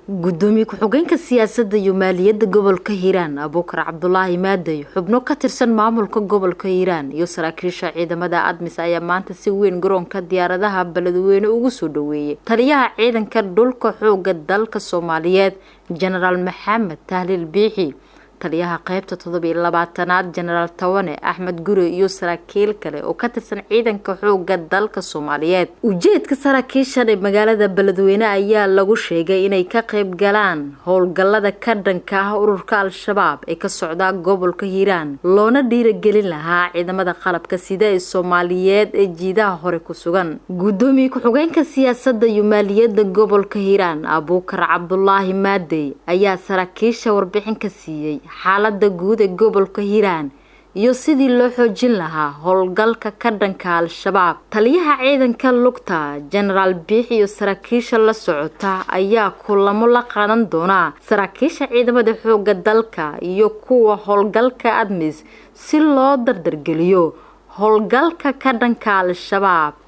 gudoomiye ku-xigeenka siyaasadda iyo maaliyadda gobolka Hiiraan Abuukar Cabdulaahi Maaday xubno ka tirsan maamulka gobolka Hiiraan iyo saraakiisha ciidamada ADMIS ayaa maanta si weyn garoonka diyaaradaha Beledweyne ugu soo dhaweeyay taliyaha ciidanka dhulka xoogga dalka Soomaaliyeed General Maxamed Tahliil Biixi taliyaha qaybta 27aad General Tawane Axmed Gure iyo saraakiil kale oo ka tirsan ciidanka xoogga dalka Soomaaliyeed ujeedka saraakiisha magaalada Beledweyne ayaa lagu sheegay inay ka qayb galaan howlgallada ka dhanka ah ururka Al-Shabaab ee ka socda gobolka Hiiraan loona dhiirigelin lahaa ciidamada qalabka sida ee Soomaaliyeed ee jiidaha hore ku sugan gudoomiye ku-xigeenka siyaasadda iyo maaliyadda gobolka Hiiraan Abuukar Cabdulaahi Maaday ayaa saraakiisha warbixin ka siiyay xaaladda guud ee gobolka Hiiraan iyo sidii loo xoojin lahaa howlgalka ka dhanka Al-Shabaab taliyaha ciidanka lugta General Biixi iyo saraakiisha la socota ayaa kulamo la qaadan doona saraakiisha ciidamada xoogga dalka iyo kuwa howlgalka ADMIS si loo dardargeliyo howlgalka ka dhanka Al-Shabaab